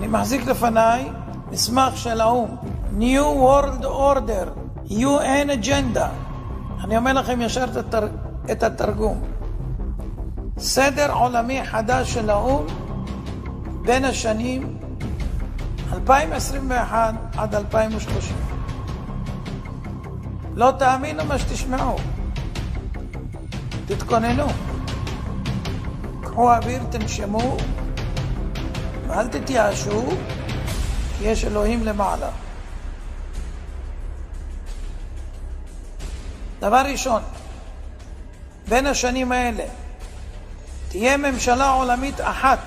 אני מחזיק לפניי מסמך של האו"ם, New World Order, UN Agenda. אני אומר לכם ישר את התרגום. סדר עולמי חדש של האו"ם בין השנים 2021 עד 2030. לא תאמינו מה שתשמעו. תתכוננו. קחו אוויר, תנשמו, ואל תתייאשו, כי יש אלוהים למעלה. דבר ראשון, בין השנים האלה תהיה ממשלה עולמית אחת,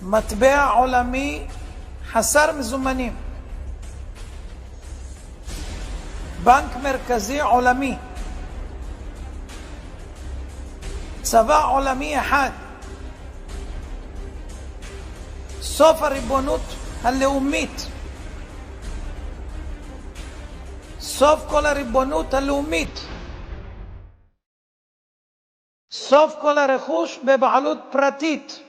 מטבע עולמי חסר מזומנים, בנק מרכזי עולמי, צבא עולמי אחד, סוף הריבונות הלאומית, סוף כל הריבונות הלאומית, סוף כל הרכוש בבעלות פרטית,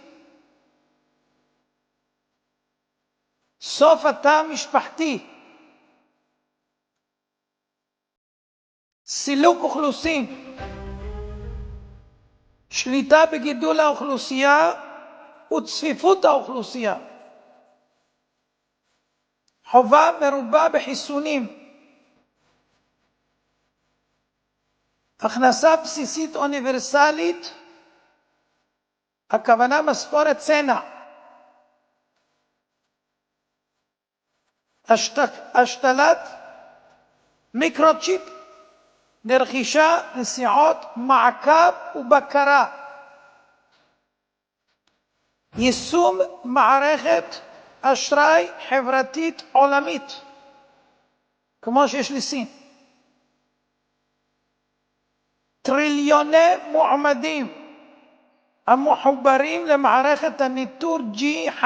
סוף התא המשפחתי, סילוק אוכלוסין, שליטה בגידול האוכלוסייה וצפיפות האוכלוסייה, חובה מרובה בחיסונים, הכנסה בסיסית אוניברסלית, הכוונה משכורת סנא, השתלת מיקרוצ'יפ לרכישה, נסיעות, מעקב ובקרה, יישום מערכת אשראי חברתית עולמית כמו שיש לסין, טריליוני מועמדים המחוברים למערכת הניטור G5,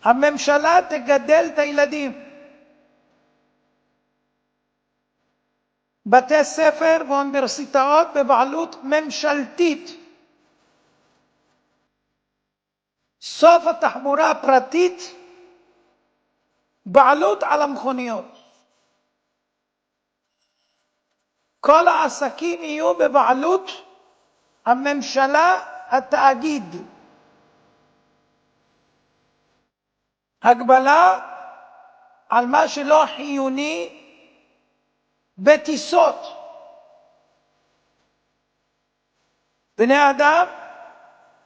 הממשלה תגדל את הילדים, בתי ספר ואוניברסיטאות בבעלות ממשלתית, סוף התחבורה הפרטית, בעלות על המכוניות, כל העסקים יהיו בבעלות הממשלה, התאגיד, הגבלה על מה שלא חיוני בטיסות, בני אדם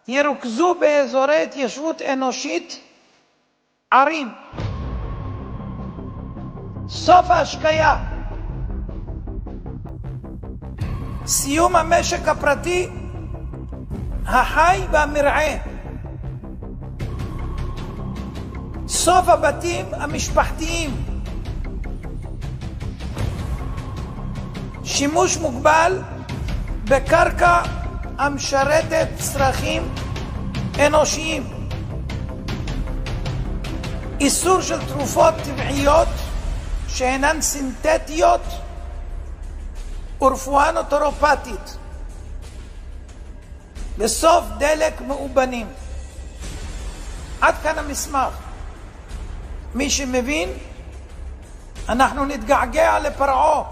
ירוכזו באזורי התיישבות אנושית, ערים, סוף ההשקיה, סיום המשק הפרטי החי והמרעה, סוף הבתים המשפחתיים, שימוש מוגבל בקרקע המשרתת צרכים אנושיים, איסור של תרופות טבעיות שאינן סינתטיות ורפואה נוטורופטית, בסוף דלק מאובנים. עד כאן המסמך. מי שמבין, אנחנו נתגעגע לפרעה.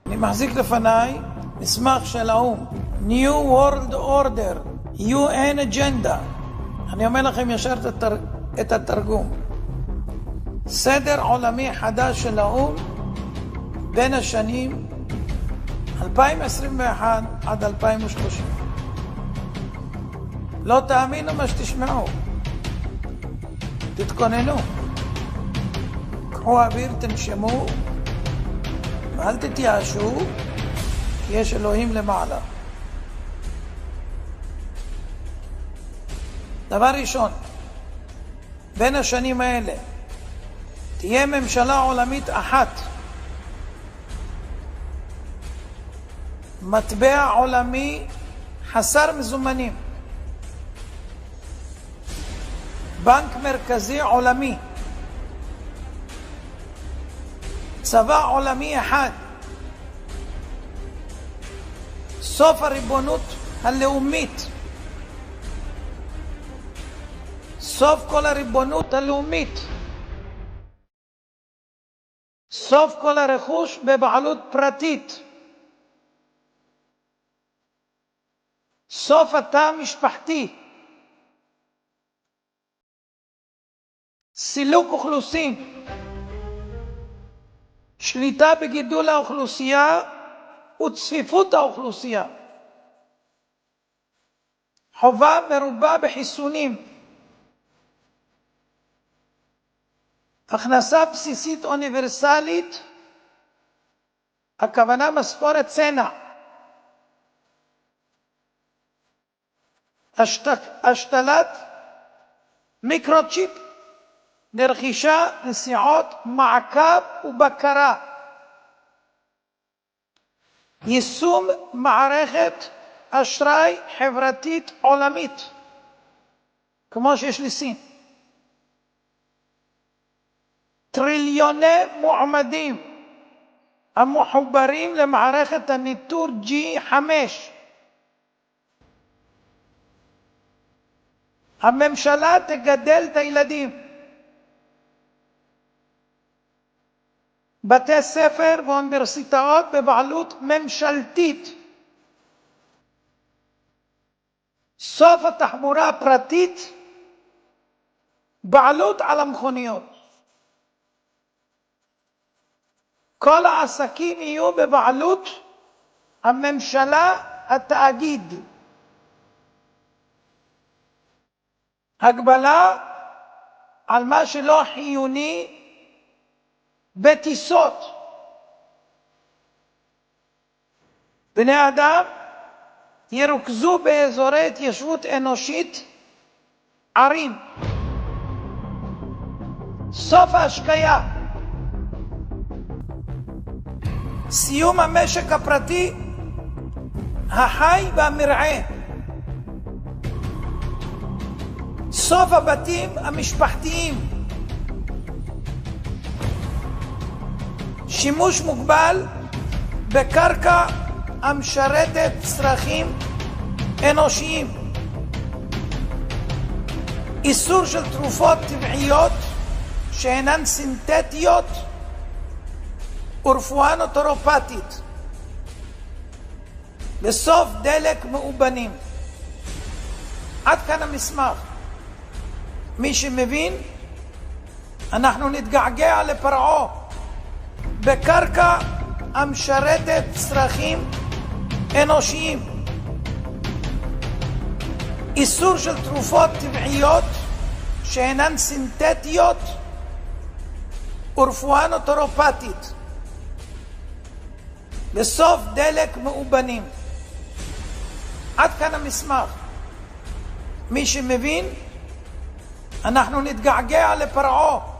אני מחזיק לפניי מסמך של האו"ם, New World Order, UN Agenda. אני אומר לכם ישר את התרגום. סדר עולמי חדש של האו"ם בין השנים 2021 עד 2030. לא תאמינו מה שתשמעו. תתכוננו. קחו אוויר, תנשמו, ואל תתייאשו, כי יש אלוהים למעלה. דבר ראשון, בין השנים האלה תהיה ממשלה עולמית אחת, מטבע עולמי חסר מזומנים, בנק מרכזי עולמי, צבא עולמי אחד, סוף הריבונות הלאומית. סוף כל הריבונות הלאומית. סוף כל הרכוש בבעלות פרטית. סוף התא המשפחתי. סילוק אוכלוסין. שליטה בגידול האוכלוסייה וצפיפות האוכלוסייה. חובה מרובה בחיסונים. הכנסה בסיסית אוניברסלית, הכוונה משכורת צנע. השתלת מיקרוצ'יפ לרכישה, נסיעות, מעקב ובקרה. יישום מערכת אשראי חברתית עולמית, כמו שיש לסין. טריליוני מועמדים המחוברים למערכת הניטור G5. הממשלה תגדל את הילדים. בתי ספר ואוניברסיטאות בבעלות ממשלתית. סוף התחבורה הפרטית, בעלות על המכוניות. כל העסקים יהיו בבעלות הממשלה, התאגיד. הגבלה על מה שלא חיוני בטיסות. בני אדם ירוכזו באזורי התיישבות אנושית, ערים. סוף ההשקיה. סיום המשק הפרטי, החי והמרעה. סוף הבתים המשפחתיים. שימוש מוגבל בקרקע המשרתת צרכים אנושיים. איסור של תרופות טבעיות שאינן סינתטיות ורפואה נוטורופטית. בסוף דלק מאובנים. עד כאן המסמך. מי שמבין, אנחנו נתגעגע לפרעה. בקרקע המשרתת צרכים אנושיים. איסור של תרופות טבעיות שאינן סינתטיות ורפואה נוטורופטית. בסוף דלק מאובנים. עד כאן המסמך. מי שמבין, אנחנו נתגעגע לפרעה.